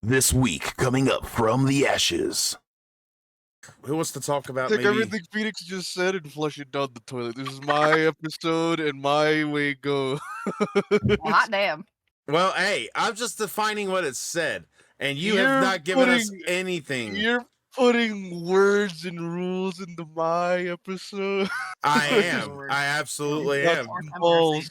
This week, coming up from the ashes. Who wants to talk about Take maybe... everything Phoenix just said and flush it down the toilet. This is my episode and my way go. Hot damn. Well, hey, I'm just defining what it said, and you You're have not given us putting- anything. You're putting words and rules into my episode. I am. I absolutely am. Balls.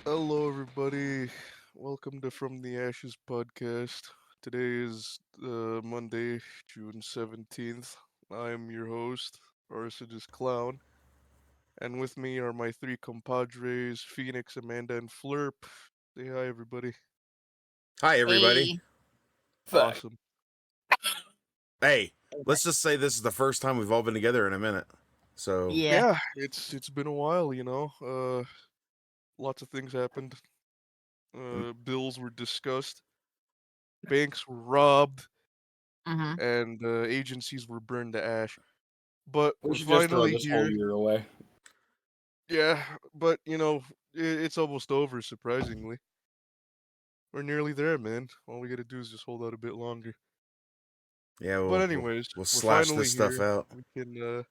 Hello, everybody. Welcome to From the Ashes podcast. Today is Monday, June 17th. I am your host, Arson is Clown. And with me are my three compadres, Phoenix, Amanda, and Flerp. Say hi, everybody. Hi, everybody. Hey. Awesome. Hey, let's just say this is the first time we've all been together in a minute. So Yeah. It's been a while, you know. Lots of things happened. Bills were discussed. Banks were robbed. Mm-hmm. And agencies were burned to ash. But We we're should just throw finally this here. whole year away. Yeah, but you know, it's almost over, surprisingly. We're nearly there, man. All we gotta do is just hold out a bit longer. yeah, But anyways, we'll we're slash finally this stuff here. out. We can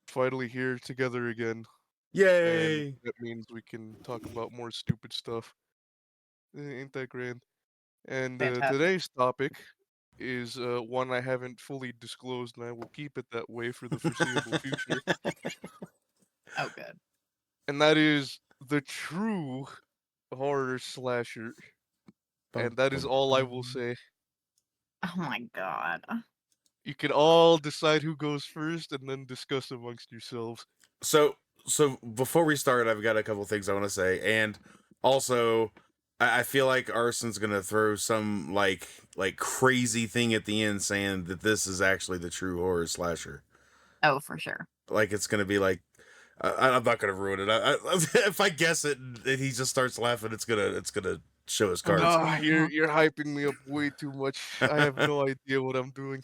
finally here together again. Yay! And that means we can talk about more stupid stuff. Ain't that grand? And Fantastic. today's topic is one I haven't fully disclosed, and I will keep it that way for the foreseeable future. Oh, good. And that is the true horror slasher. And that is all I will say. Oh my god. You can all decide who goes first and then discuss amongst yourselves. So before we start, I've got a couple things I want to say, and also I feel like Arson's gonna throw some like crazy thing at the end saying that this is actually the true horror slasher. Oh, for sure. Like it's gonna be like I'm not gonna ruin it. If I guess it and he just starts laughing, it's gonna show his cards. Oh, you're hyping me up way too much. I have no idea what I'm doing.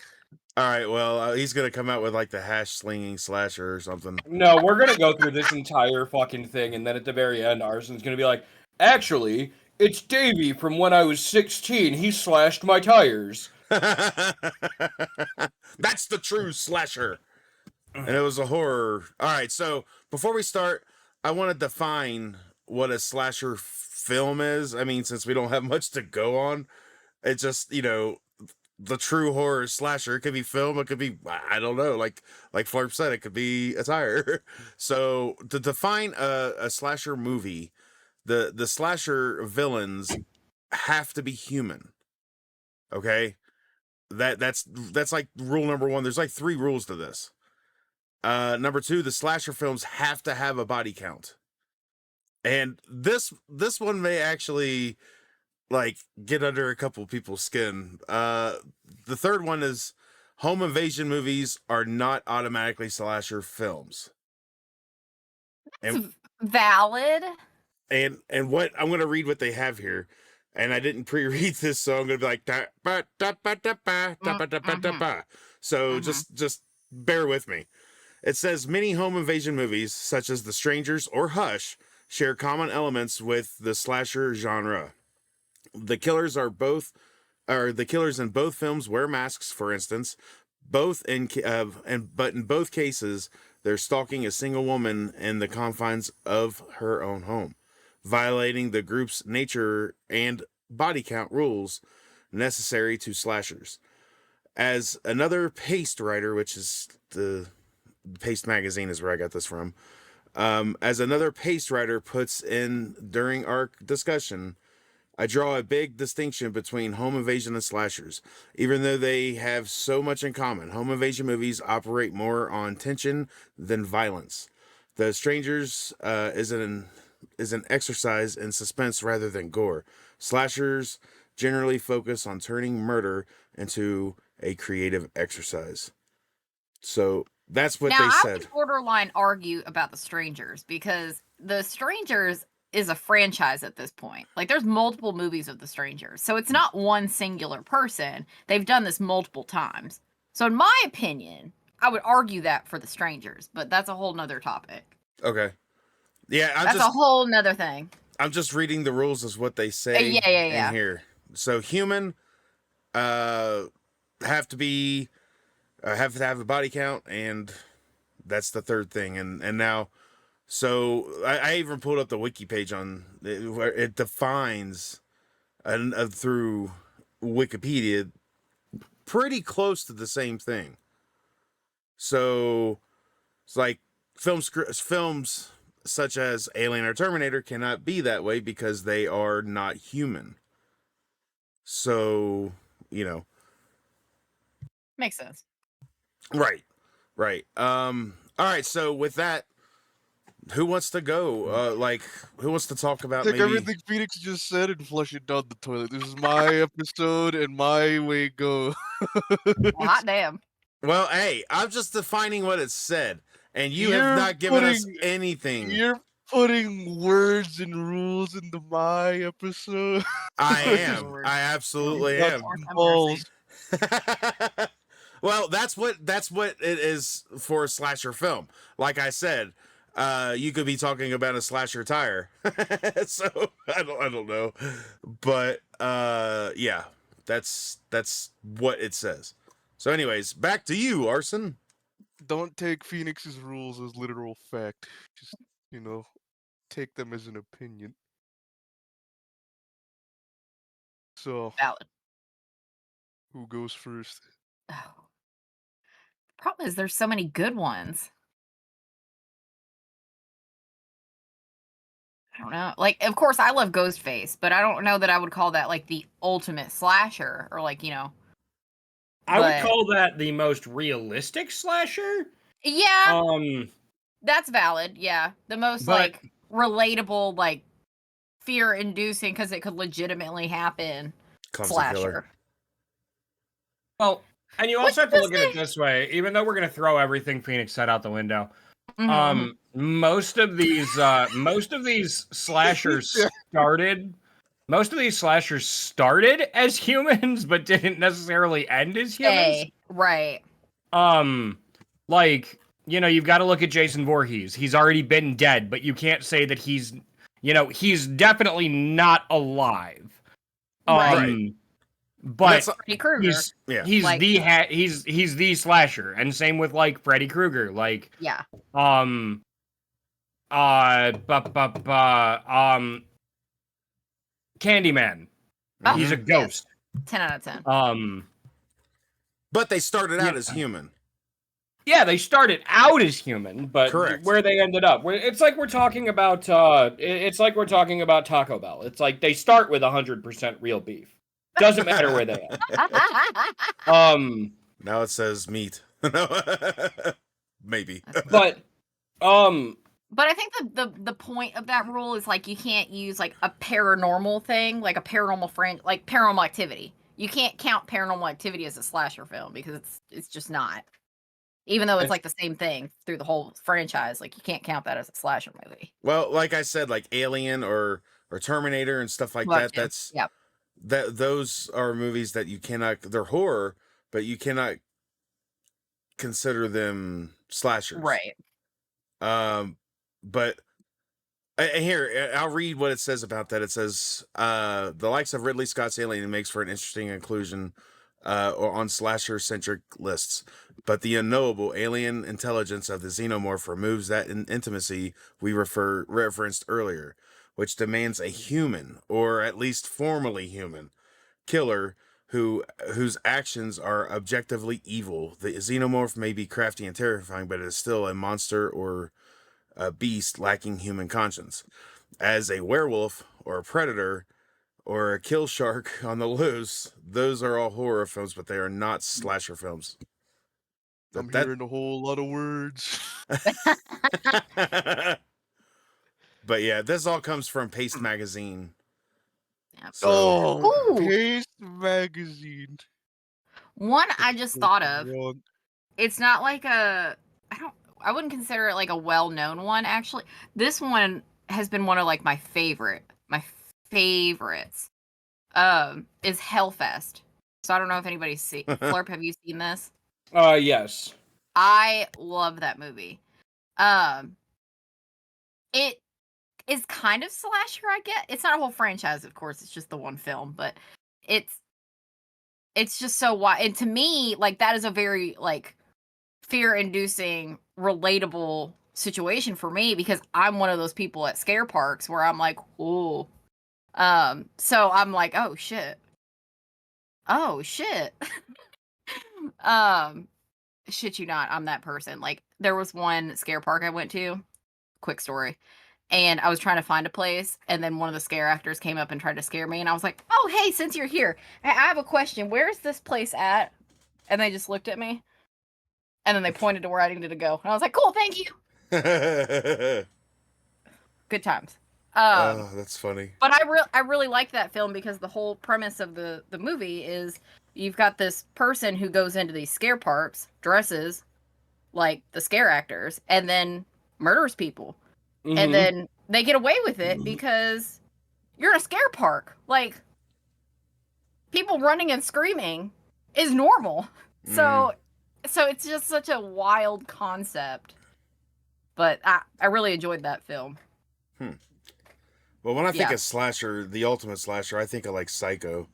All right, well he's gonna come out with like the hash slinging slasher or something. No, we're gonna go through this entire fucking thing, and then at the very end, Arson's gonna be like, "Actually, it's Davey from when I was 16. He slashed my tires." That's the true slasher. And it was a horror. All right, so before we start, I want to define what a slasher film is. I mean, since we don't have much to go on, it's just, you know, the true horror slasher. It could be film, it could be, I don't know, like Flerp said, it could be a tire. So to define a slasher movie, the slasher villains have to be human. Okay? That's like rule number one. There's like 3 rules to this. Number 2, the slasher films have to have a body count. And this one may actually like get under a couple people's skin. The third one is home invasion movies are not automatically slasher films. That's valid. And what I'm going to read what they have here. And I didn't pre-read this, so I'm going to be like So just bear with me. It says many home invasion movies, such as The Strangers or Hush, share common elements with the slasher genre. The killers in both films wear masks, for instance. But in both cases, they're stalking a single woman in the confines of her own home, violating the group's nature and body count rules necessary to slashers. As another Paste writer, which is the Paste magazine is where I got this from. As another Paste writer puts in during our discussion, I draw a big distinction between home invasion and slashers. Even though they have so much in common, home invasion movies operate more on tension than violence. The Strangers is an exercise in suspense rather than gore. Slashers generally focus on turning murder into a creative exercise. So that's what now, they said. I would borderline argue about The Strangers because The Strangers is a franchise at this point. Like, there's multiple movies of The Strangers. So it's not one singular person. They've done this multiple times. So in my opinion, I would argue that for The Strangers, but that's a whole nother topic. Okay. Yeah, That's a whole nother thing. I'm just reading the rules as what they say Yeah. in here. So human have to be have to have a body count, and that's the third thing. And now, so I even pulled up the wiki page on it, where it defines through Wikipedia pretty close to the same thing. So it's like films such as Alien or Terminator cannot be that way because they are not human. So, you know. Makes sense. Right. All right, so with that, who wants to go? Who wants to talk about Take maybe everything Phoenix just said and flush it down the toilet. This is my episode and my way go. Well, hot damn. Well, hey, I'm just defining what it said, and you You're have not given us putting- anything. You're putting words and rules into my episode. I am. I absolutely Nuts am. and balls. Well, that's what it is for a slasher film. Like I said, you could be talking about a slasher tire. So I don't know, but yeah, that's what it says. So, anyways, back to you, Arson. Don't take Phoenix's rules as literal fact. Just, take them as an opinion. So, Valid. who goes first? Oh. The problem is there's so many good ones. I don't know. Like, of course, I love Ghostface, but I don't know that I would call that like the ultimate slasher, or like, I would but- call that the most realistic slasher. Yeah, That's valid. Yeah, the most but- like relatable, like fear-inducing because it could legitimately happen. Clumsy Slasher. killer. Well, and you Which also have to was look at it this way. Even though we're going to throw everything Phoenix said out the window, Mhm. most of these slashers started as humans, but didn't necessarily end as humans. Hey, right. Like, you've got to look at Jason Voorhees. He's already been dead, but you can't say that he's definitely not alive. Right. But Freddy Krueger. he's Yeah. he's Like- he's the slasher, and same with like Freddy Krueger. Like, Yeah. Candyman. Oh, He's a yes. ghost. 10 out of 10. But they started out Yeah. as human. Yeah, they started out as human, but Correct. where they ended up, it's like we're talking about. It's like we're talking about Taco Bell. It's like they start with 100% real beef. Doesn't matter where they end. Now it says meat. Maybe. But But I think the point of that rule is like you can't use like a paranormal thing, like a paranormal like Paranormal Activity. You can't count Paranormal Activity as a slasher film because it's just not. Even though it's like the same thing through the whole franchise, like you can't count that as a slasher movie. Well, like I said, like Alien or Terminator and stuff like Well, that. yeah. That's Yep. those are movies that you cannot. They're horror, but you cannot consider them slashers. Right. But here, I'll read what it says about that. It says, the likes of Ridley Scott's Alien makes for an interesting inclusion or on slasher-centric lists. But the unknowable alien intelligence of the xenomorph removes that intimacy we referenced earlier, which demands a human, or at least formally human, killer whose actions are objectively evil. The xenomorph may be crafty and terrifying, but it is still a monster or a beast lacking human conscience. As a werewolf or a predator or a kill shark on the loose, those are all horror films, but they are not slasher films. I'm hearing a whole lot of words. But yeah, this all comes from Paste Magazine. Yep. So, Oh, Ooh. Paste Magazine. One I just thought of. Wrong. It's not like I wouldn't consider it like a well-known one actually. This one has been one of like my favorites is Hellfest. So I don't know if anybody's seen Flerp, have you seen this? Yes. I love that movie. It is kind of slasher, I get. It's not a whole franchise, of course, it's just the one film, but it's just so wild. And to me, like, that is a very like fear-inducing, relatable situation for me because I'm one of those people at scare parks where I'm like, ooh. So I'm like, oh shit. Oh shit. Shit you not, I'm that person. Like, there was one scare park I went to, quick story, and I was trying to find a place, and then one of the scare actors came up and tried to scare me, and I was like, oh hey, since you're here, I have a question. Where's this place at? And they just looked at me, and then they pointed to where I needed to go, and I was like, cool, thank you. Good times. Oh, that's funny. But I really like that film because the whole premise of the movie is you've got this person who goes into these scare parks, dresses like the scare actors, and then murders people. Mhm. And then they get away with it because you're in a scare park. Like, people running and screaming is normal. So it's just such a wild concept. But I really enjoyed that film. Well, when I think Yeah. of slasher, the ultimate slasher, I think of like Psycho.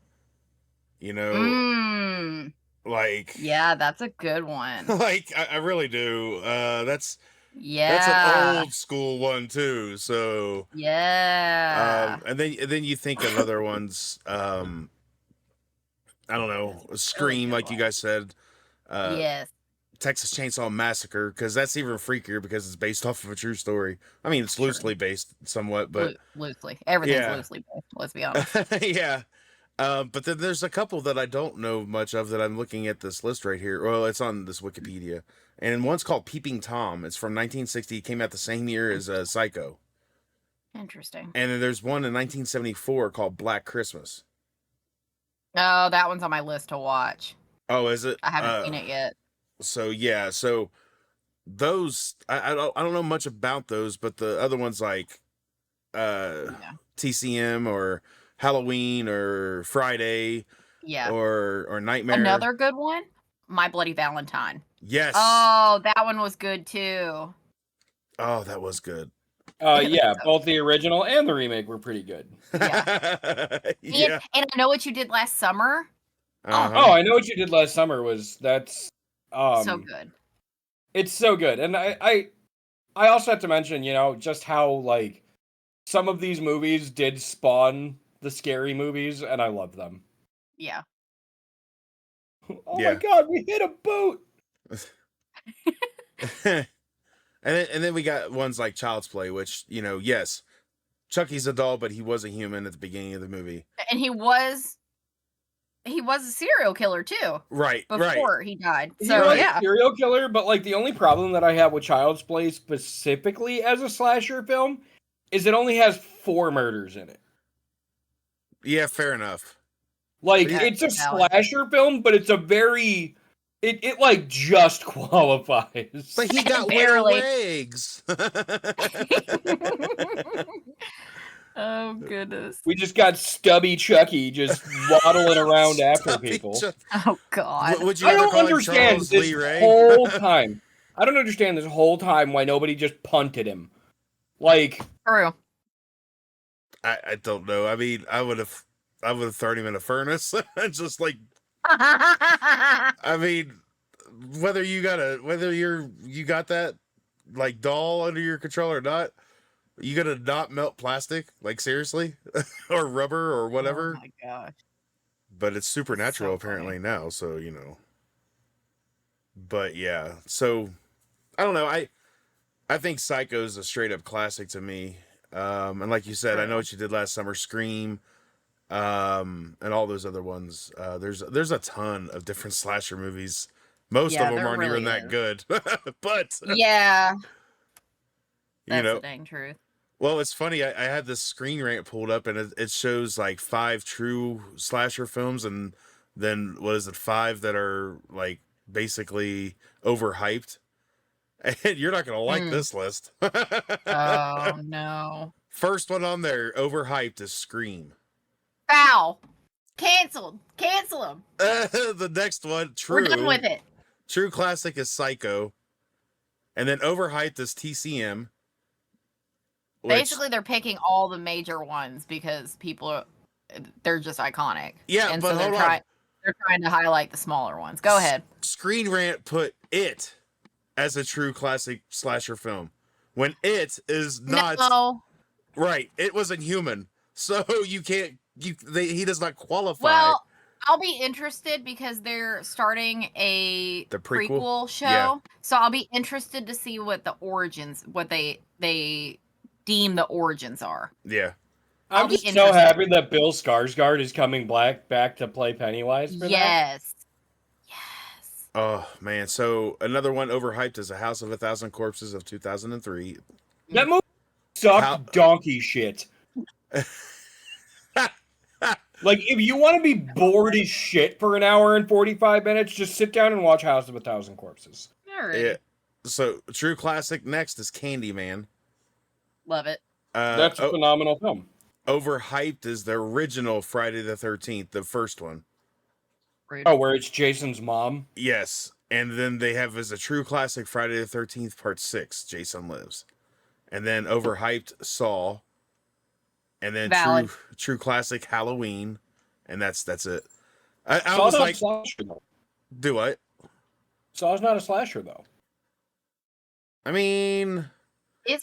You know, like Yeah, that's a good one. like I really do. That's Yeah. an old school one too. So Yeah. and then you think of other ones. I don't know, Scream, good like you guys said. Yes. Texas Chainsaw Massacre, because that's even freakier because it's based off of a true story. I mean, it's True. loosely based somewhat, but Loosely. Everything's Yeah. loosely based, let's be honest. yeah. But then there's a couple that I don't know much of that I'm looking at this list right here. Well, it's on this Wikipedia. And one's called Peeping Tom. It's from 1960. It came out the same year as Psycho. Interesting. And then there's one in 1974 called Black Christmas. Oh, that one's on my list to watch. Oh, is it? I haven't seen it yet. So yeah, so those I don't know much about those, but the other ones like TCM or Halloween or Friday Yeah. or Nightmare. Another good one, My Bloody Valentine. Yes. Oh, that one was good too. Oh, that was good. Yeah, both the original and the remake were pretty good. Yeah. And I Know What You Did Last Summer. Uh-huh. Oh, I Know What You Did Last Summer that's So good. It's so good. And I also have to mention, just how like some of these movies did spawn the scary movies, and I love them. Yeah. Oh Yeah. my god, we hit a boot. and then we got ones like Child's Play, which, yes, Chucky's a doll, but he was a human at the beginning of the movie. And he was a serial killer too. Right. Before he died. He So was yeah. a serial killer, but like the only problem that I have with Child's Play specifically as a slasher film is it only has 4 murders in it. Yeah, fair enough. Like, Yeah, it's a valid. slasher film, but it's a very... It like just qualifies. But he got Barely. little legs. Oh goodness. We just got Stubby Chucky just waddling around after Stubby people. Chuck- Oh god. Would you I ever don't call him understand Charles this Lee Ray? whole time. I don't understand this whole time why nobody just punted him. Like, True. I don't know. I mean, I would have thrown him in a furnace. Just like, I I mean, whether you got that like doll under your control or not, you gotta not melt plastic, like seriously, or rubber or whatever. Oh my gosh. But it's supernatural So apparently now, so But yeah, so I don't know. I think Psycho's a straight up classic to me. And like you said, I Know What You Did Last Summer, Scream, and all those other ones. There's a ton of different slasher movies. Most Yeah, of them there aren't really even that is. good. But Yeah. you That's know, the dang truth. well, it's funny. I had this Screen Rant pulled up, and it shows like 5 true slasher films, and then what is it, 5 that are like basically overhyped. And you're not gonna like this list. Oh no. First one on there, overhyped, is Scream. Foul. Canceled. Cancel them. The next one, true. We're done with it. True classic is Psycho. And then overhyped is TCM. Basically, they're picking all the major ones because they're just iconic. Yeah, and but so hold on. they're trying to highlight the smaller ones. Go ahead. Screen Rant put It as a true classic slasher film. When It is not... No. Right, it wasn't human. So you can't... he does not qualify. Well, I'll be interested because they're starting the prequel show. Yeah. So I'll be interested to see what they deem the origins are. Yeah. I'm just so happy that Bill Skarsgård is coming back to play Pennywise for that. Yes. Oh, man. So another one overhyped is A House of a Thousand Corpses of 2003. That movie sucked donkey shit. Like, if you want to be bored as shit for an hour and 45 minutes, just sit down and watch House of a Thousand Corpses. All right. Yeah. So true classic next is Candyman. Love it. That's a phenomenal film. Overhyped is the original Friday the 13th, the first one. Oh, where it's Jason's mom? Yes. And then they have as a true classic Friday the 13th, Part 6, Jason Lives. And then overhyped Saw. And then true classic Halloween. And that's it. I was like, slasher, though. Do what? Saw's not a slasher, though. I mean... Is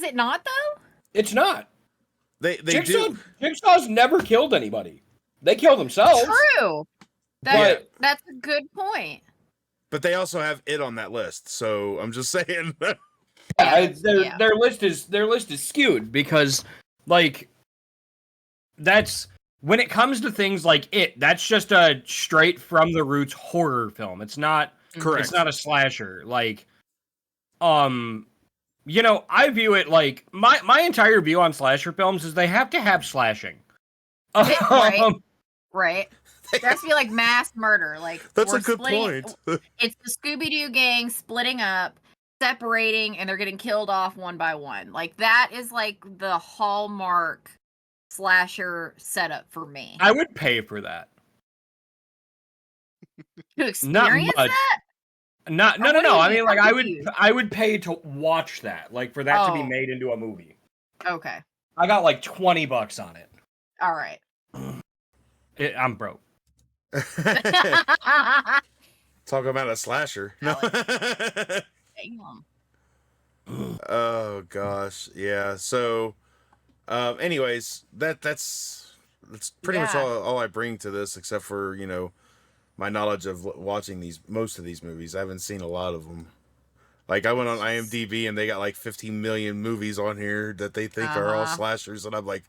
it not, though? It's not. They do. Jigsaw's never killed anybody. They kill themselves. True. That's a good point. But they also have It on that list. So I'm just saying. Their list is skewed because, like, that's when it comes to things like It. That's just a straight from the roots horror film. It's not correct. It's not a slasher. Like, you know, I view it like my entire view on slasher films is they have to have slashing. Right. There has to be like mass murder. Like that's a good point. It's the Scooby-Doo gang splitting up, separating, and they're getting killed off one by one. Like that is like the hallmark slasher setup for me. I would pay for that. To experience that? No. I mean, like, I would pay to watch that, like, for that to be made into a movie. Okay. I got like $20 on it. All right. I'm broke. Talk about a slasher. No. Damn. Oh gosh, yeah. So, anyways, that's pretty much all I bring to this, except for my knowledge of watching most of these movies. I haven't seen a lot of them. Like, I went on IMDb and they got like 15 million movies on here that they think are all slashers, and I'm like,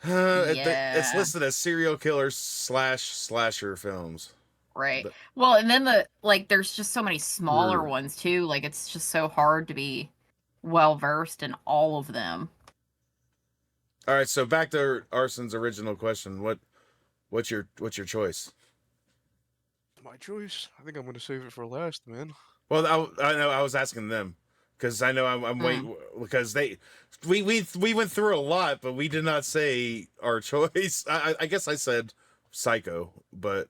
it's listed as serial killer / slasher films. Right. Well, and then there's just so many smaller ones too. Like, it's just so hard to be well versed in all of them. All right, so back to Arson's original question. What's your choice? My choice? I think I'm gonna save it for last, man. Well, I know I was asking them because I know I'm waiting because we went through a lot, but we did not say our choice. I guess I said Psycho, but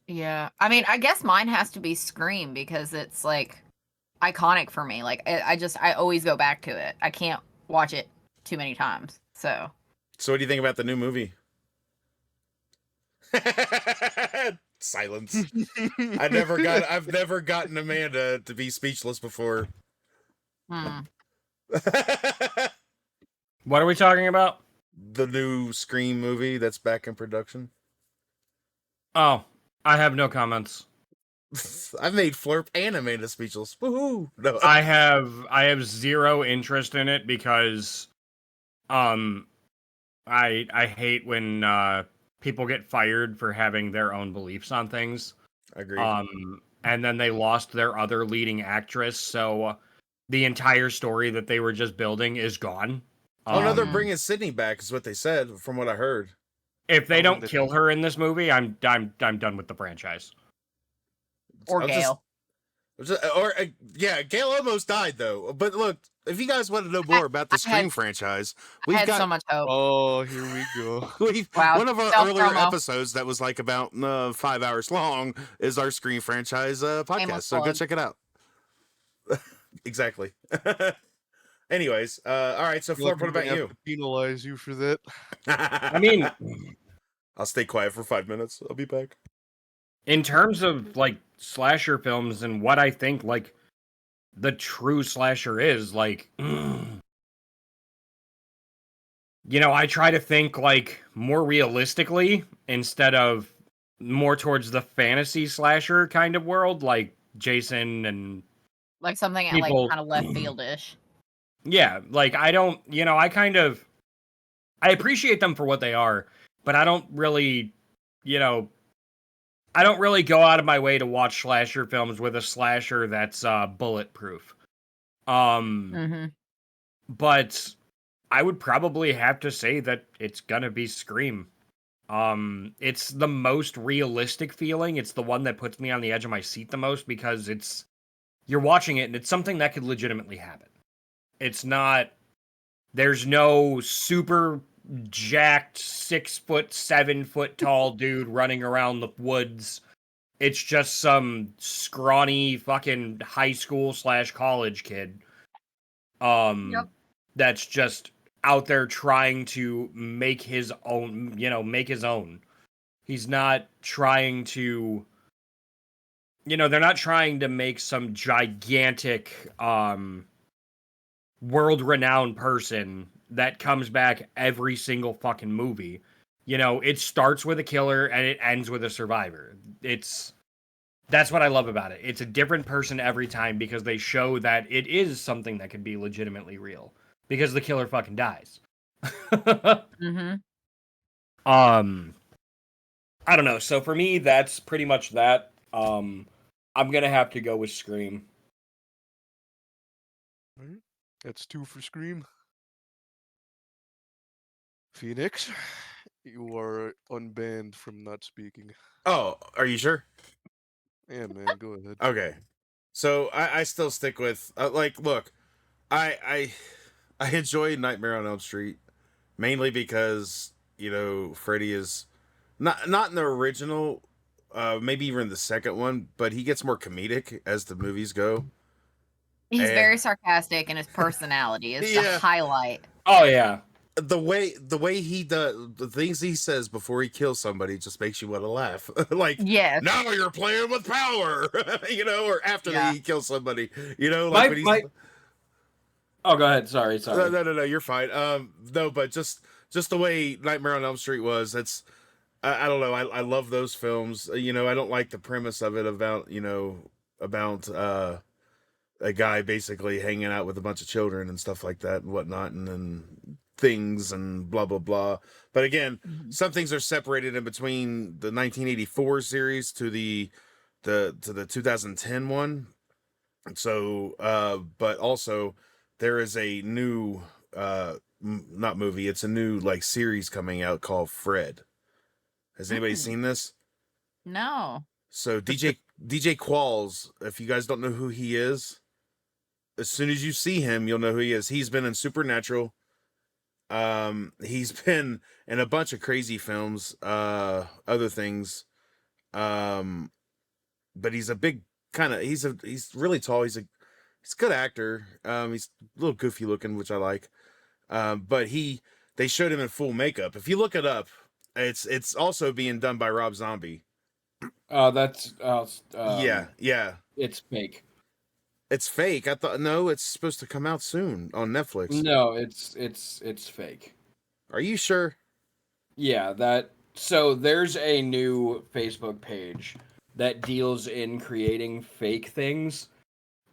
yeah, I mean, I guess mine has to be Scream because it's like iconic for me. Like, I always go back to it. I can't watch it too many times. So what do you think about the new movie? Silence. I've never gotten Amanda to be speechless before. What are we talking about? The new Scream movie that's back in production. Oh, I have no comments. I've made Flerp and Amanda speechless. Woohoo! No. I have zero interest in it because I hate when people get fired for having their own beliefs on things. Agreed. And then they lost their other leading actress, so the entire story that they were just building is gone. Oh no, they're bringing Sydney back, is what they said, from what I heard. If they don't kill her in this movie, I'm done with the franchise. Or Gail. Yeah, Gail almost died though. But look, if you guys want to know more about the I had- Scream franchise, I we've had got so much hope. Oh, here we go. Wow, one of our self-promo. earlier episodes that was like about 5 hours long is our Scream franchise podcast. Shameless So go plug. check it out. Exactly. Anyways, all right. So I feel like Flerp, what I'm gonna about have you? to penalize you for that. I mean, I'll stay quiet for 5 minutes. I'll be back. in terms of like slasher films and what I think like the true slasher is, like, you know, I try to think like more realistically instead of more towards the fantasy slasher kind of world, like Jason and Like something at people. like kind of left field-ish. Yeah, like I don't, you know, I appreciate them for what they are, but I don't really, you know, I don't really go out of my way to watch slasher films with a slasher that's bulletproof. Mm-hmm. But I would probably have to say that it's gonna be Scream. It's the most realistic feeling. It's the one that puts me on the edge of my seat the most because you're watching it and it's something that could legitimately happen. It's not. There's no super jacked 6 foot, 7 foot tall dude running around the woods. It's just some scrawny fucking high school / college kid. Yep. That's just out there trying to make his own, you know, make his own. He's not trying to, you know, they're not trying to make some gigantic, world-renowned person that comes back every single fucking movie. You know, it starts with a killer and it ends with a survivor. That's what I love about it. It's a different person every time because they show that it is something that could be legitimately real because the killer fucking dies. Mm-hmm. I don't know. So for me, that's pretty much that. I'm gonna have to go with Scream. Alright, that's 2 for Scream. Phoenix, you are unbanned from not speaking. Oh, are you sure? Yeah, man, go ahead. Okay. So I still stick with like, look, I enjoy Nightmare on Elm Street mainly because, you know, Freddy is not in the original, maybe even the second one, but he gets more comedic as the movies go. He's Eh. very sarcastic, and his personality is the Yeah. highlight. Oh yeah. The way he does the things he says before he kills somebody just makes you want to laugh. Like, Yes. now you're playing with power, you know, or after Yeah. he kills somebody, you know, like when he's. Oh, go ahead. Sorry. No, you're fine. No, but just the way Nightmare on Elm Street was. It's I don't know. I love those films. You know, I don't like the premise of it about, you know, about a guy basically hanging out with a bunch of children and stuff like that and whatnot, and then things and blah blah blah. But again, some things are separated in between the 1984 series to the 2010 one. So, but also there is a new not movie. It's a new like series coming out called Fred. Has anybody seen this? No. So DJ Qualls, if you guys don't know who he is, as soon as you see him, you'll know who he is. He's been in Supernatural. He's been in a bunch of crazy films, other things. But he's a big he's really tall. He's a good actor. He's a little goofy looking, which I like. But they showed him in full makeup. If you look it up, it's also being done by Rob Zombie. That's Yeah. It's fake. It's fake. I thought no, it's supposed to come out soon on Netflix. No, it's fake. Are you sure? Yeah, so there's a new Facebook page that deals in creating fake things.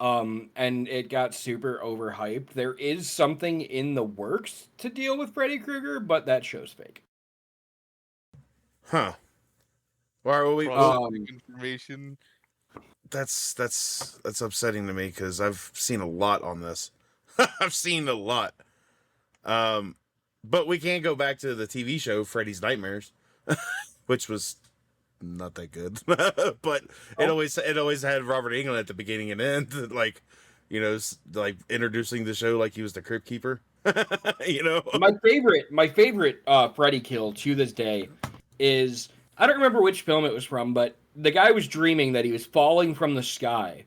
And it got super overhyped. There is something in the works to deal with Freddy Krueger, but that show's fake. Huh. Why are we? Processing information. That's upsetting to me because I've seen a lot on this. I've seen a lot. But we can't go back to the TV show Freddy's Nightmares, which was not that good. But it always had Robert Englund at the beginning and end. Like, you know, like introducing the show like he was the crypt keeper. You know, My favorite Freddy kill to this day is, I don't remember which film it was from, but the guy was dreaming that he was falling from the sky,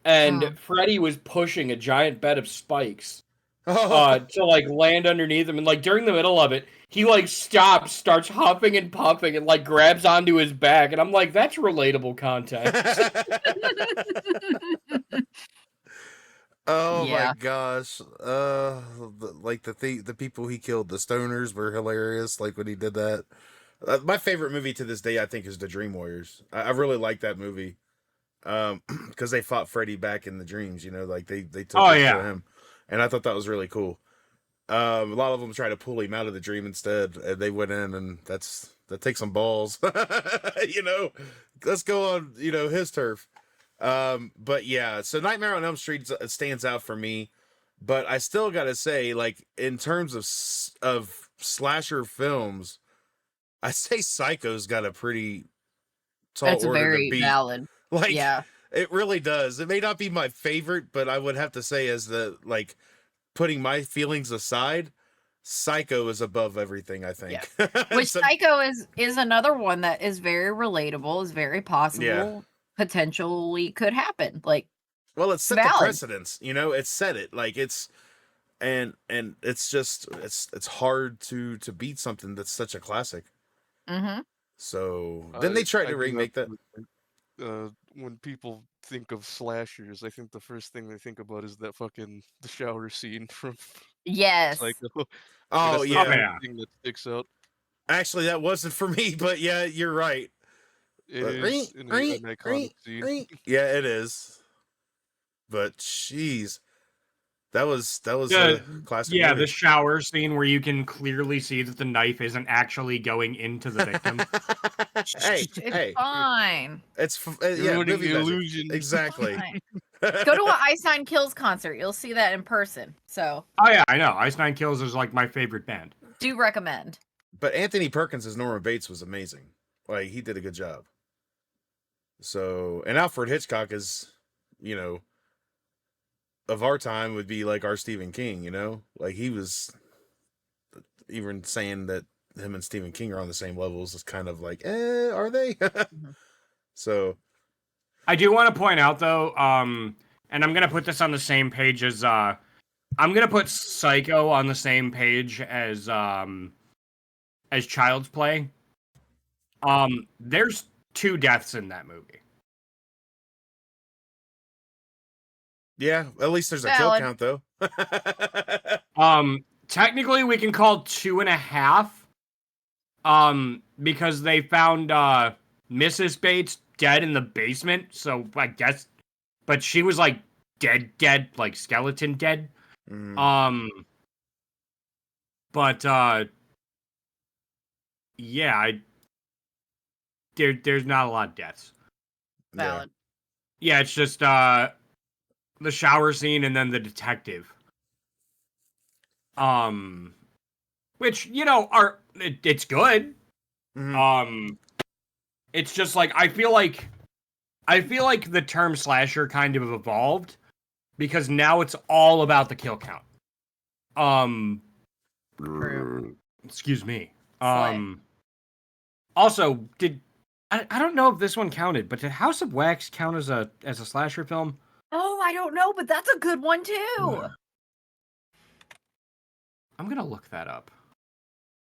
and Freddy was pushing a giant bed of spikes to like land underneath him, and like during the middle of it, he like stops, starts huffing and puffing, and like grabs onto his back, and I'm like, that's relatable content. Oh Yeah. my gosh! Like the people he killed, the stoners were hilarious. Like when he did that. My favorite movie to this day, I think, is The Dream Warriors. I really like that movie, because they fought Freddy back in the dreams. You know, like they took Oh, it yeah. to him, and I thought that was really cool. A lot of them try to pull him out of the dream instead, and they went in, and that takes some balls. You know, let's go on, you know, his turf. But yeah, so Nightmare on Elm Street stands out for me, but I still gotta say, like in terms of slasher films, I say Psycho's got a pretty tall That's order to very beat. valid. Like Yeah. it really does. It may not be my favorite, but I would have to say, as the like putting my feelings aside, Psycho is above everything, I think. Which So- Psycho is another one that is very relatable, is very possible, potentially could happen. Like, well, it's set the valid. precedence, you know, it's set it. Like it's and it's just it's hard to beat something that's such a classic. mm-hmm. So then they tried to remake that. When people think of slashers, I think the first thing they think about is that fucking the shower scene from Yes. Psycho. Oh That's the yeah. first Yeah. thing that sticks out. Actually, that wasn't for me, but yeah, you're right. It But is an iconic scene. Yeah, it is. But jeez, that was Yeah, a classic Yeah, movie. the shower scene where you can clearly see that the knife isn't actually going into the victim. Hey, It's hey, fine. it's You're yeah, ruining movie the magic. illusion. Exactly. Fine. Go to an Ice Nine Kills concert. You'll see that in person. So, Oh yeah, I know. Ice Nine Kills is like my favorite band. do recommend. But Anthony Perkins as Norman Bates was amazing. Like he did a good job. So, and Alfred Hitchcock is, you know, of our time would be like our Stephen King, you know? Like he was even saying that him and Stephen King are on the same levels is kind of like, are they? So, I do want to point out though, and I'm gonna put this on the same page as I'm gonna put Psycho on the same page as Child's Play. There's 2 deaths in that movie. yeah, at least there's a kill Valid. count though. Technically we can call 2.5. Because they found Mrs. Bates dead in the basement, so I guess, but she was like dead, like skeleton dead. Mm. But yeah, there's not a lot of deaths. Valid. Yeah, it's just the shower scene and then the detective. Which, you know, it's good. Mhm. It's just like I feel like the term slasher kind of evolved because now it's all about the kill count. True. Excuse me. Slay. Also, I don't know if this one counted, but did House of Wax count as a slasher film? Oh, I don't know, but that's a good one too. I'm gonna look that up.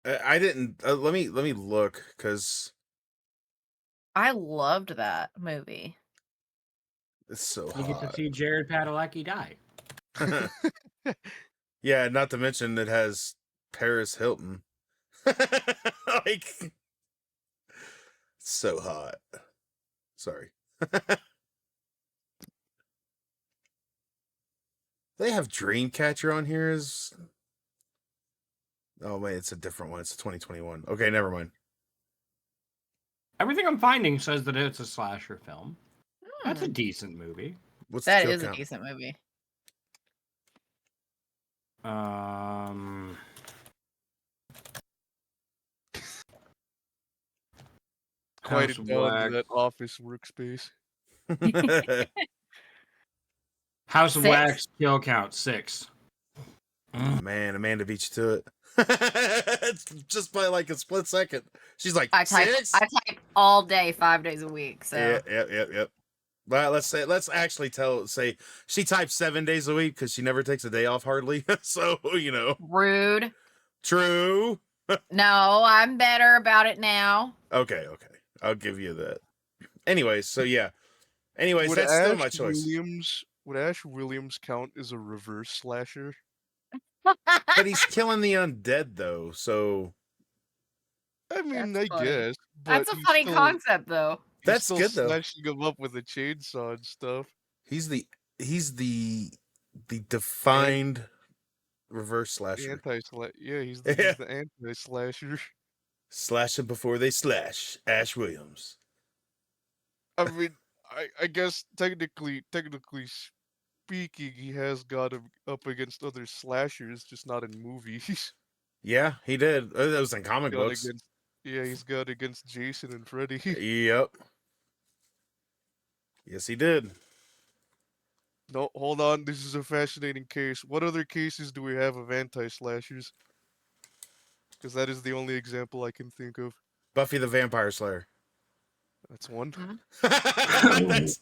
I didn't. Let me look because I loved that movie. it's so You get to hot. see Jared Padalecki die. Yeah, not to mention it has Paris Hilton. Like, so hot. Sorry. They have Dreamcatcher on here as. Oh wait, it's a different one. It's a 2021. Okay, never mind. Everything I'm finding says that it's a slasher film. That's a Hmm. decent movie. What's That the kill is a count? decent movie. Quiet House it of down Wax. to that office workspace. House of 6? Wax kill count 6. Man, Amanda beat you to it. Just by like a split second. She's like, I type 6? I type all day, 5 days a week. So Yep. Well, let's actually say she types 7 days a week because she never takes a day off hardly. So, rude. True. No, I'm better about it now. Okay. I'll give you that. Anyways, so yeah. Anyways, Would that's still Ash my choice. Would Ash Williams count as a reverse slasher? But he's killing the undead though, so I mean, That's I funny. guess. But That's a he's funny still, concept, though. he's That's still good, though. slashing him up with a chainsaw and stuff. he's the defined reverse The slasher. Yeah, he's Yeah. the anti-slasher. Slash them before they slash. Ash Williams. I mean, I guess technically speaking, he has got him up against other slashers, just not in movies. Yeah, he did. That was in comic Gone books. against, yeah, he's gone against Jason and Freddy. Yep. Yes, he did. No, hold on. This is a fascinating case. What other cases do we have of anti-slashers? Because that is the only example I can think of. Buffy the Vampire Slayer. That's one. That's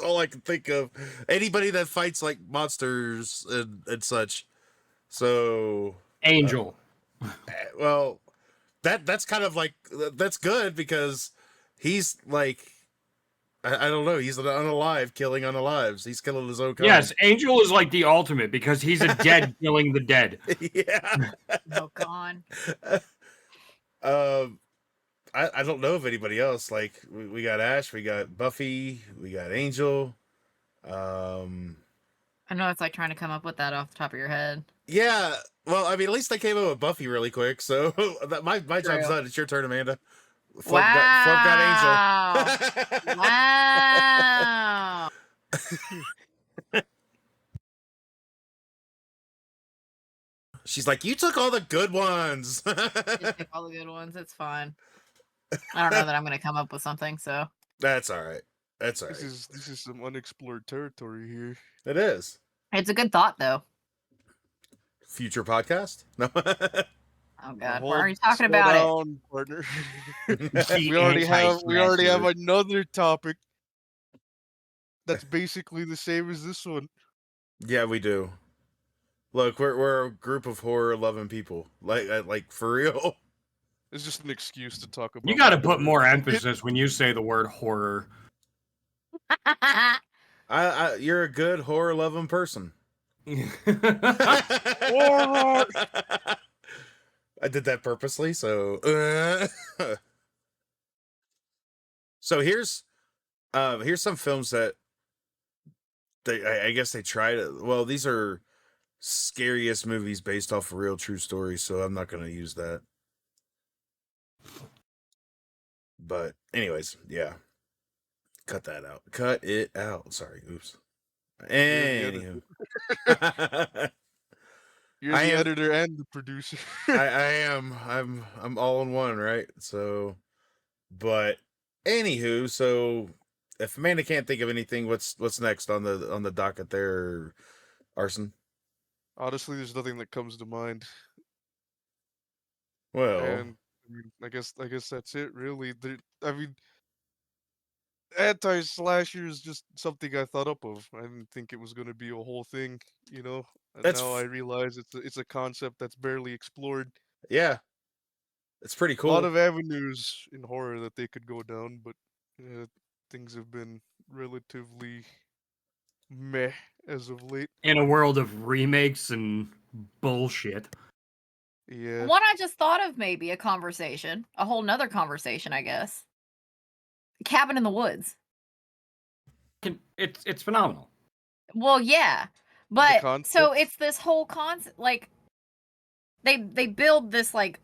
all I can think of. Anybody that fights like monsters and such. So Angel. well, that's kind of like that's good because he's like I don't know, he's an unalive killing unalives. He's killing his own kind. Yes, Angel is like the ultimate because he's a dead killing the dead. Yeah. Oh, God. I don't know of anybody else. Like we got Ash, we got Buffy, we got Angel. I know it's like trying to come up with that off the top of your head. Yeah. Well, I mean, at least I came up with Buffy really quick. So my job's True. done. It's your turn, Amanda. Flerp Wow. got Angel. Wow. She's like, you took all the good ones. You pick all the good ones. It's fine. I don't know that I'm going to come up with something, so. That's all right. That's all right. This is some unexplored territory here. It is. It's a good thought, though. Future podcast? No. Oh, God. Hold- Why are you talking slow about down, partner. The we already have anti-slasher. another topic that's basically the same as this one. Yeah, we do. Look, we're a group of horror loving people. Like for real. It's just an excuse to talk about. You got to put more emphasis when you say the word horror. it? You're a good horror loving person. Horror! I did that purposely, so so here's some films that I guess they try to. Well, these are scariest movies based off of real true stories, so I'm not going to use that. But anyways, yeah, cut that out. Cut it out. Sorry, oops. Anywho. You're I the am- editor and the producer. I am. I'm all in one, right? So, but anywho, so if Amanda can't think of anything, what's next on the docket there, Arson? Honestly, there's nothing that comes to mind. Well, And I mean, I guess that's it, really. I mean, anti-slasher is just something I thought up of. I didn't think it was going to be a whole thing, you know. And That's now f- I realize it's a concept that's barely explored. yeah, it's pretty A cool. lot of avenues in horror that they could go down, but things have been relatively meh as of late. In a world of remakes and bullshit. Yeah. One I just thought of, maybe a conversation, a whole nother conversation, I guess. Cabin in the Woods. It's phenomenal. Well, yeah, but so concept? it's this whole concept. Like they build this like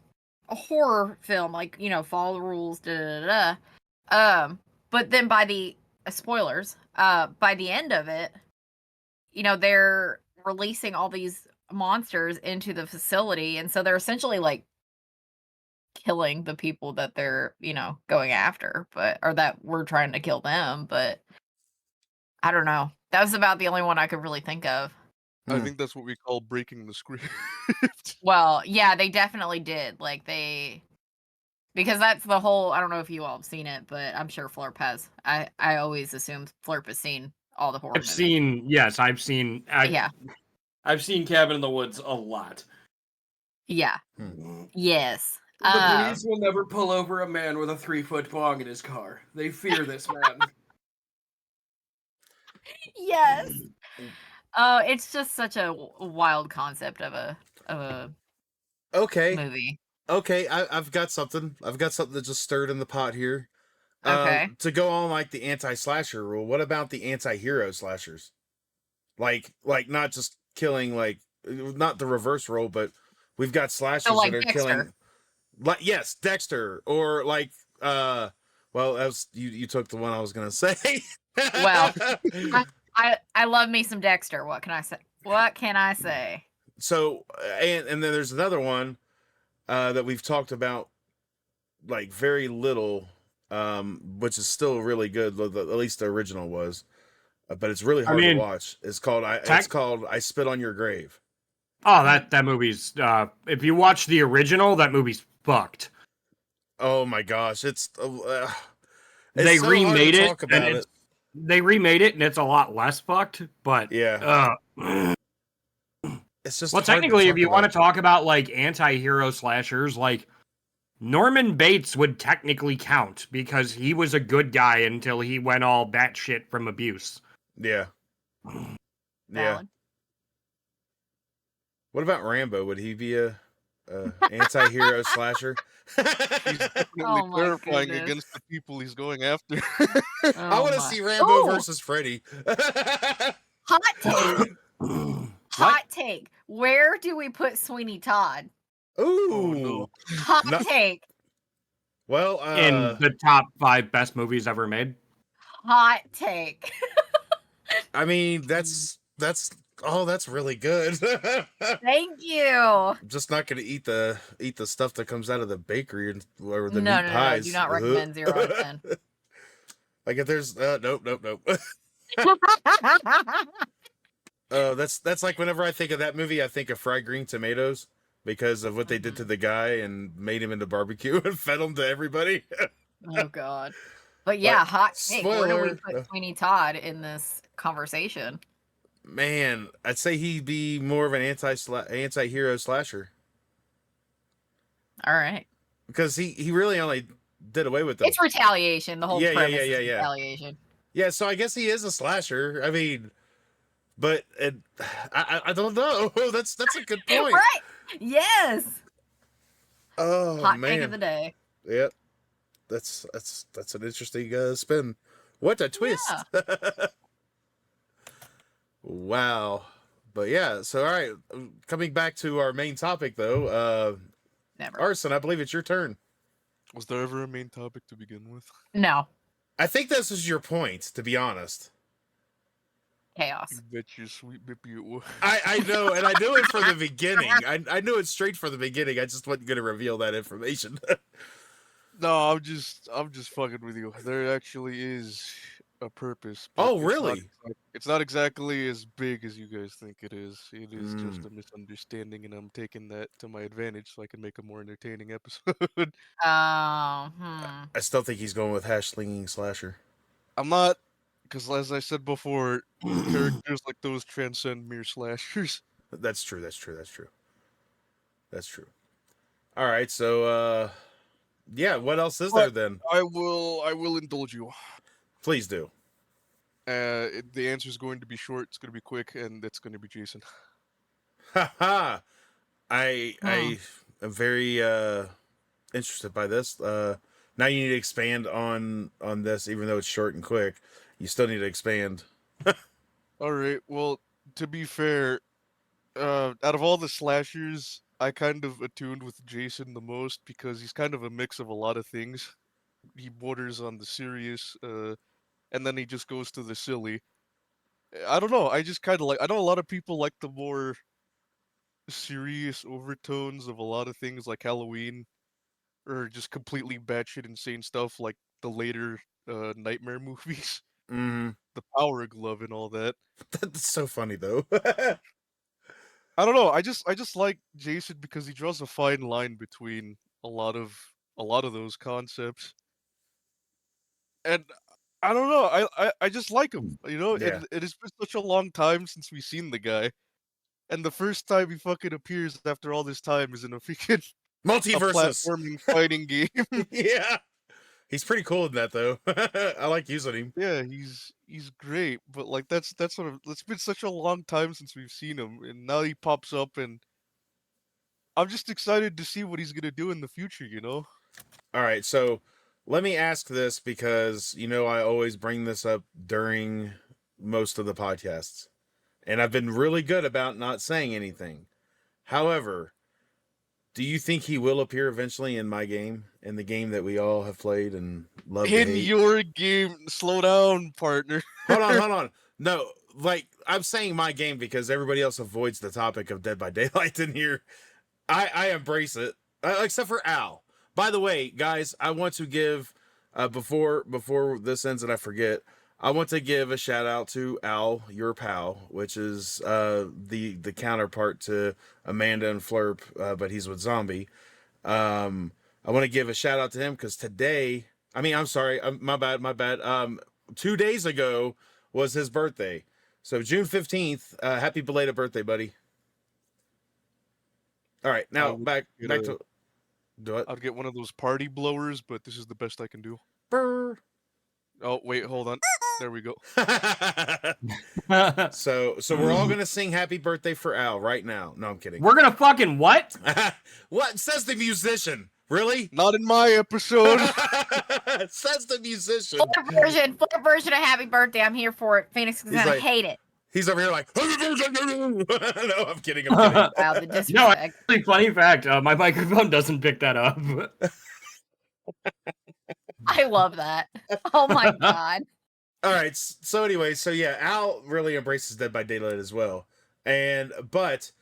a horror film, like, you know, follow the rules, da da da. But then by the spoilers, by the end of it, you know, they're releasing all these monsters into the facility, and so they're essentially like killing the people that they're, you know, going after, or that we're trying to kill them. But I don't know. That was about the only one I could really think of. I Hmm. think that's what we call breaking the script. Well, yeah, they definitely did. Because that's the whole. I don't know if you all have seen it, but I'm sure Flerp has. I always assume Flerp has seen all the horror I've movies. seen, yes, I've seen. Yeah, I've seen Cabin in the Woods a lot. yeah, Hmm. yes. The police will never pull over a man with a 3-foot bong in his car. They fear this man. Yes. Oh, it's just such a wild concept of a Okay. movie. Okay, I've got something. I've got something that just stirred in the pot here. Okay. To go on like the anti-slasher rule, what about the anti-hero slashers? Like not just killing, like not the reverse role, but we've got slashers like that are Dexter. killing. Like yes, Dexter, or like well, as you took the one I was gonna say. Well, I love me some Dexter. What can I say? What can I say? So and then there's another one that we've talked about like very little, which is still really good. At least the original was, but it's really I hard to mean, watch. It's called I Spit on Your Grave. Oh, that movie's. If you watch the original, that movie's fucked. Oh my gosh, it's They so remade hard to it, talk and about it. they remade it, and it's a lot less fucked. But Yeah, it's just well, hard to technically, if talk you want about. to talk about like anti-hero slashers, like Norman Bates would technically count because he was a good guy until he went all batshit from abuse. Yeah, yeah. Valid. What about Rambo? Would he be a anti-hero slasher? He's definitely Oh my terrifying goodness. against the people he's going after. I Oh want to my. see Rambo Ooh, versus Freddy. hot take. What? Hot take. Where do we put Sweeney Todd? Oh no. Ooh. Hot No- take. Well, In the top 5 best movies ever made. Hot take. I mean, that's really good. Thank you. I'm just not gonna eat the stuff that comes out of the bakery or the No, meat no, no. pies. Do not recommend 0 out of 10. Like if there's nope. That's like whenever I think of that movie, I think of fried green tomatoes because of what they did to the guy and made him into barbecue and fed him to everybody. Oh God. But yeah, hot take. Where do we spoiler. put Sweeney Todd in this conversation? Man, I'd say he'd be more of an anti-hero slasher All right. because he really only did away with the It's retaliation. The whole Yeah, premise yeah. is retaliation. Yeah, so I guess he is a slasher. I mean, but I don't know. That's a good point. Right? Yes. Oh Hot man. take of the day. Yep. That's an interesting spin. What a twist. Wow. But yeah, so all right, coming back to our main topic though, Never. Arson, I believe it's your turn. Was there ever a main topic to begin with? No. I think this is your point, to be honest. Chaos. You bet your sweet bippy it was. I know, and I knew it from the beginning. I knew it straight from the beginning. I just wasn't gonna reveal that information. No, I'm just fucking with you. There actually is a purpose. but Oh, it's not really? it's not exactly as big as you guys think it is. It is just Mm. a misunderstanding, and I'm taking that to my advantage so I can make a more entertaining episode. I still think he's going with slinging slasher. I'm not, because as I said before, characters like those transcend mere slashers. That's true. All right, so yeah, what else is there then? I will indulge you. Please do. The answer is going to be short. It's going to be quick, and it's going to be Jason. Haha. I am very interested by this. Now you need to expand on this, even though it's short and quick. You still need to expand. All right. Well, to be fair, out of all the slashers, I kind of attuned with Jason the most because he's kind of a mix of a lot of things. He borders on the serious, and then he just goes to the silly. I don't know. I just kind of like. I know a lot of people like the more serious overtones of a lot of things, like Halloween, or just completely batshit insane stuff like the later Nightmare movies. Mm-hmm. the power glove and all that. That's so funny though. I don't know. I just like Jason because he draws a fine line between a lot of those concepts. And I don't know. I just like him. You know, Yeah. it has been such a long time since we've seen the guy. And the first time he fucking appears after all this time is in a freaking a Multiverses. platforming fighting game. Yeah. He's pretty cool in that though. I like using him. Yeah, he's great, but like that's sort of it's been such a long time since we've seen him, and now he pops up, and I'm just excited to see what he's gonna do in the future. You know? All right, so let me ask this because I always bring this up during most of the podcasts, and I've been really good about not saying anything. However, do you think he will appear eventually in my game, in the game that we all have played and love to In hate? your game, slow down, partner. Hold on. No, like I'm saying my game because everybody else avoids the topic of Dead by Daylight in here. I embrace it, except for Al. By the way, guys, I want to give before this ends and I forget. I want to give a shout out to Al, your pal, which is the counterpart to Amanda and Flerp, but he's with Zombie. I want to give a shout out to him because today, I'm sorry, my bad. 2 days ago was his birthday, so June 15th. Happy belated birthday, buddy. All right, now back to do it. I'd get one of those party blowers, but this is the best I can do. Brr. Oh wait, hold on. There we go. So we're all gonna sing happy birthday for Al right now. No, I'm kidding. We're gonna fucking what? What says the musician? Really? Not in my episode. Says the musician. Full version of Happy Birthday. I'm here for it. Phoenix is He's gonna like- hate it. He's over here like. No, I'm kidding. I'm kidding. Wow, the No, disrespect. actually, funny fact. My microphone doesn't pick that up. I love that. Oh my god. All right. So anyway, yeah, Al really embraces Dead by Daylight as well. But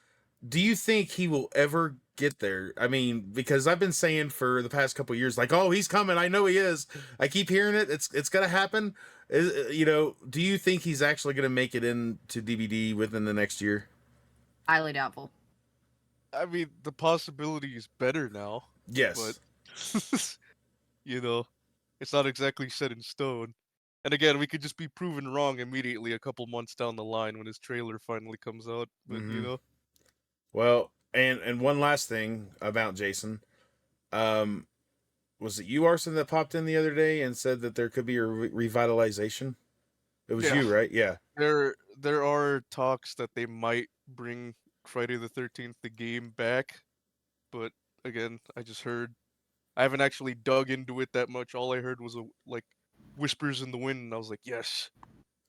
do you think he will ever get there? I mean, because I've been saying for the past couple of years, like, oh, he's coming. I know he is. I keep hearing it. It's gonna happen. Do you think he's actually gonna make it into DVD within the next year? Highly doubtful. I mean, the possibility is better now, Yes. but it's not exactly set in stone. And again, we could just be proven wrong immediately a couple months down the line when his trailer finally comes out. But Mhm. Well, and one last thing about Jason. Was it you, Arson, that popped in the other day and said that there could be a revitalization? It was Yeah. you, right? Yeah. there are talks that they might bring Friday the 13th the game back, but again, I just heard. I haven't actually dug into it that much. All I heard was like whispers in the wind, and I was like, yes.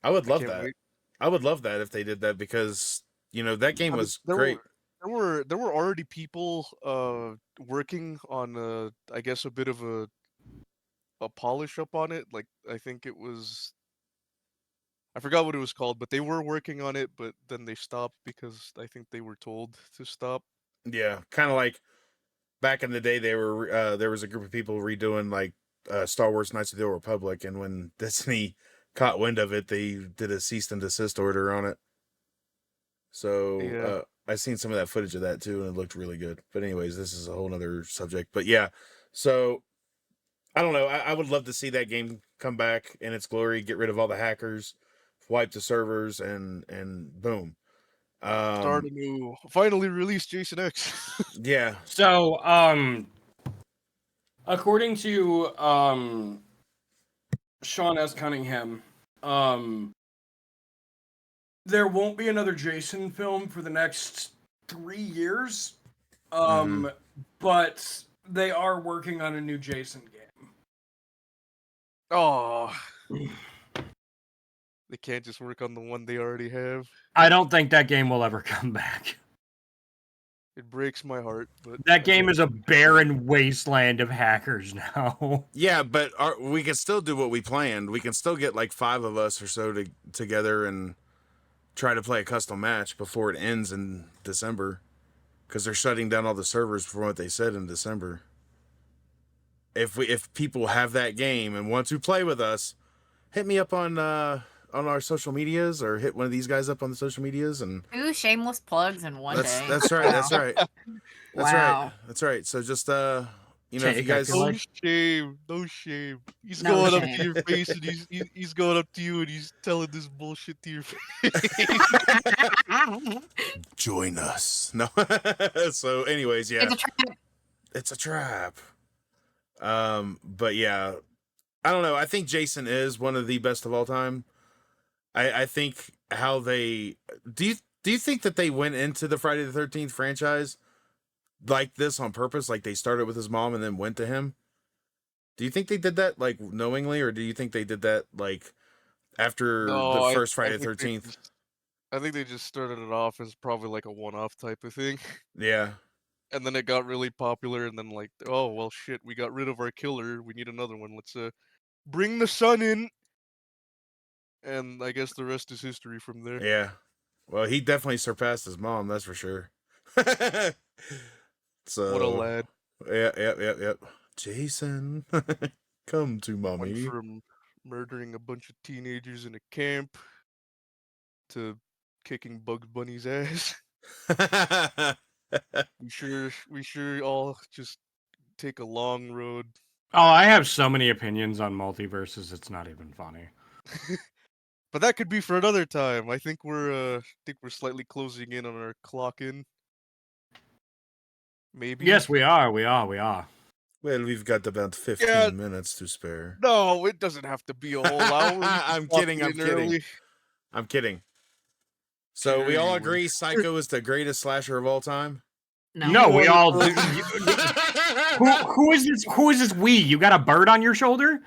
I would love can't that. wait. I would love that if they did that because, that game I mean, was great. There were already people working on I guess a bit of a polish up on it. Like I think it was I forgot what it was called, but they were working on it, but then they stopped because I think they were told to stop. Yeah. Kind of like back in the day, there was a group of people redoing like Star Wars Knights of the Old Republic. And when Disney caught wind of it, they did a cease and desist order on it. So Yeah. I seen some of that footage of that too, and it looked really good. But anyways, this is a whole nother subject. But yeah, so I don't know. I would love to see that game come back in its glory, get rid of all the hackers, wipe the servers, and boom. Start a new finally release Jason X. Yeah. So, according to Sean S. Cunningham, there won't be another Jason film for the next 3 years. But they are working on a new Jason game. Oh. They can't just work on the one they already have. I don't think that game will ever come back. It breaks my heart, but That game is a barren wasteland of hackers now. Yeah, but we can still do what we planned. We can still get like 5 of us or so together and try to play a custom match before it ends in December, because they're shutting down all the servers from what they said in December. If people have that game and want to play with us, hit me up on our social medias, or hit one of these guys up on the social medias, and 2 shameless plugs in one day. that's right. That's Wow. right. That's Wow. right. That's right. So just if you Take, I guys feel No like- shame, no shame. He's No going up shame. to your face and he's going up to you and he's telling this bullshit to your face. join us. No. So anyways, yeah. It's a trap. It's a trap. But yeah, I don't know. I think Jason is one of the best of all time. I think how they do you think that they went into the Friday the 13th franchise like this on purpose? Like they started with his mom and then went to him? Do you think they did that like knowingly, or do you think they did that like after No, the first Friday I the think they 13th? just- I think they just started it off as probably like a one-off type of thing. Yeah. And then it got really popular and then like, oh well shit, we got rid of our killer, we need another one. Let's bring the son in. And I guess the rest is history from there. Yeah. Well, he definitely surpassed his mom, that's for sure. So What a lad. Yep. Jason, come to Went mommy. from murdering a bunch of teenagers in a camp to kicking Bugs Bunny's ass. We sure all just take a long road. Oh, I have so many opinions on multiverses. It's not even funny. But that could be for another time. I think we're slightly closing in on our clock in. Maybe. Yes, we are. Well, we've got about 15 Yeah. minutes to spare. No, it doesn't have to be a whole hour. We can I'm clock kidding, it I'm in kidding. early. I'm kidding. So we all Carry agree Psycho is the greatest slasher of all time? No, we You all. wanna- Who is this? Who is this? We? You got a bird on your shoulder?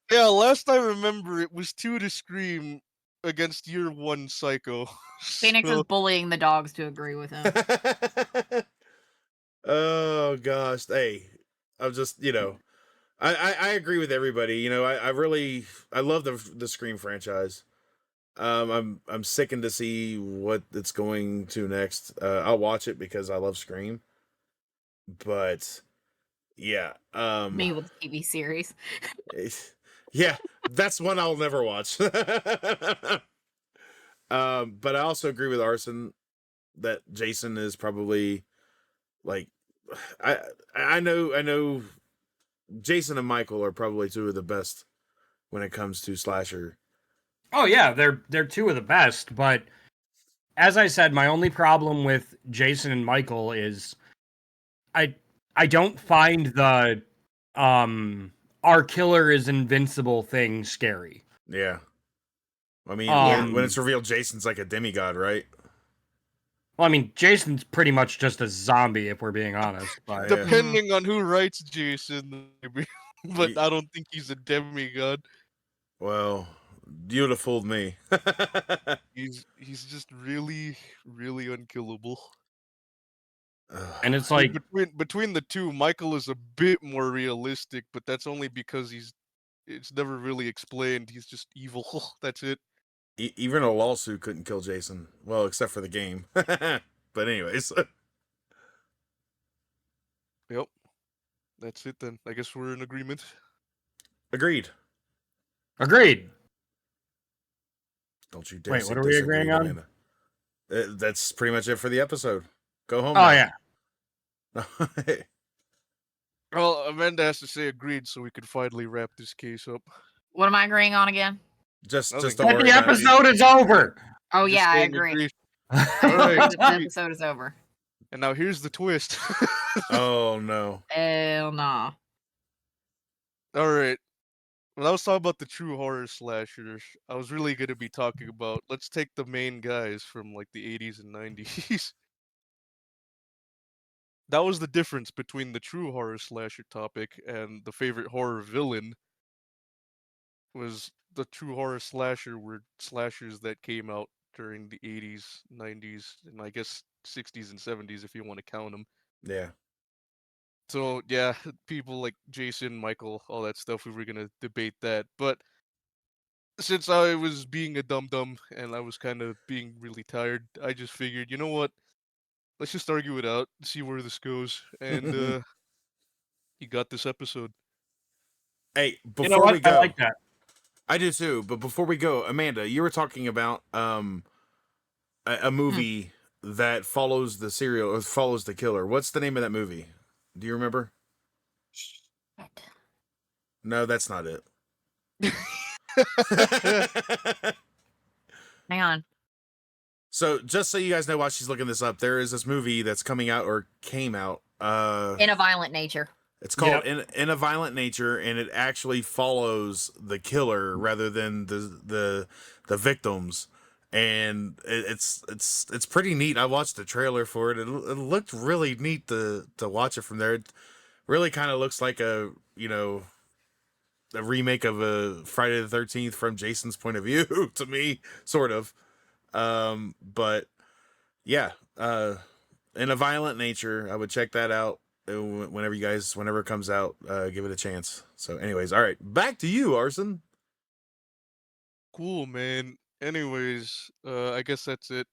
Yeah, last I remember, it was 2 to Scream against year 1 Psycho. Phoenix So- is bullying the dogs to agree with him. Oh gosh. Hey, I'm just, I agree with everybody. I love the Scream franchise. I'm sickened to see what it's going to next. I'll watch it because I love Scream. But yeah, Me with the TV series. yeah, that's one I'll never watch. But I also agree with Arson that Jason is probably like I know Jason and Michael are probably 2 of the best when it comes to slasher. Oh yeah, they're 2 of the best. But as I said, my only problem with Jason and Michael is I don't find the our killer is invincible thing scary. Yeah. I mean, Um, when it's revealed Jason's like a demigod, right? Well, I mean, Jason's pretty much just a zombie if we're being honest. But Yeah. Depending on who writes Jason, maybe. But Ye- I don't think he's a demigod. Well, you'd have fooled me. He's just really, really unkillable. and it's I mean, like between the two, Michael is a bit more realistic, but that's only because it's never really explained. He's just evil. That's it. Even a lawsuit couldn't kill Jason. Well, except for the game. But anyways, Yep. That's it then. I guess we're in agreement. agreed. agreed. Don't you dare Wait, say what are we agreeing on? Amanda. That's pretty much it for the episode. Go home. Oh now. yeah. Well, Amanda has to say agreed so we can finally wrap this case up. What am I agreeing on again? just Nothing. don't But worry the about it. episode is over. Oh Just yeah, I saying agree. agreed. The Alright. episode is over. And now here's the twist. Oh no. Hell nah. Alright. When I was talking about the true horror slashers, I was really going to be talking about, let's take the main guys from like the 80s and 90s. That was the difference between the true horror slasher topic and the favorite horror villain. Was the true horror slasher were slashers that came out during the 80s, 90s, and I guess 60s and 70s if you want to count them. Yeah. So yeah, people like Jason, Michael, all that stuff, we were gonna debate that. But since I was being a dum-dum and I was kind of being really tired, I just figured, you know what? Let's just argue it out, see where this goes. And you got this episode. Hey, before You know what? we go, I like that. I do too. But before we go, Amanda, you were talking about a movie that follows the serial or follows the killer. What's the name of that movie? Do you remember? Shit. No, that's not it. Hang on. So, just so you guys know, while she's looking this up, there is this movie that's coming out or came out. In a violent nature. It's called in a Violent Nature, and it actually follows the killer rather than the victims. And it's pretty neat. I watched the trailer for it. It looked really neat to watch it from there. It really kind of looks like a remake of a Friday the 13th from Jason's point of view to me, sort of. But yeah, in a Violent Nature, I would check that out whenever it comes out. Give it a chance. So, anyways, all right, back to you, Arson. Cool, man. Anyways, I guess that's it.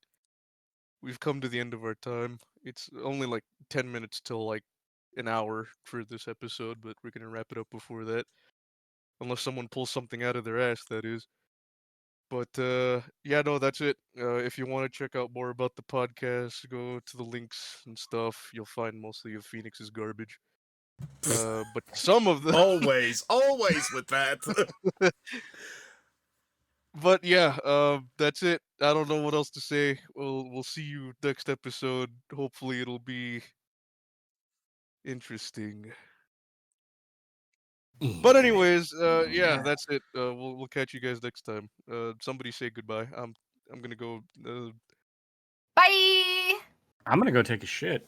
We've come to the end of our time. It's only like 10 minutes till like an hour for this episode, but we're gonna wrap it up before that. Unless someone pulls something out of their ass, that is. But yeah, no, that's it. If you want to check out more about the podcast, go to the links and stuff. You'll find mostly of Phoenix's garbage. But some of the Always with that. But yeah, that's it. I don't know what else to say. We'll see you next episode. Hopefully it'll be interesting. But anyways, yeah, that's it. We'll catch you guys next time. Somebody say goodbye. I'm gonna go. Bye. I'm gonna go take a shit.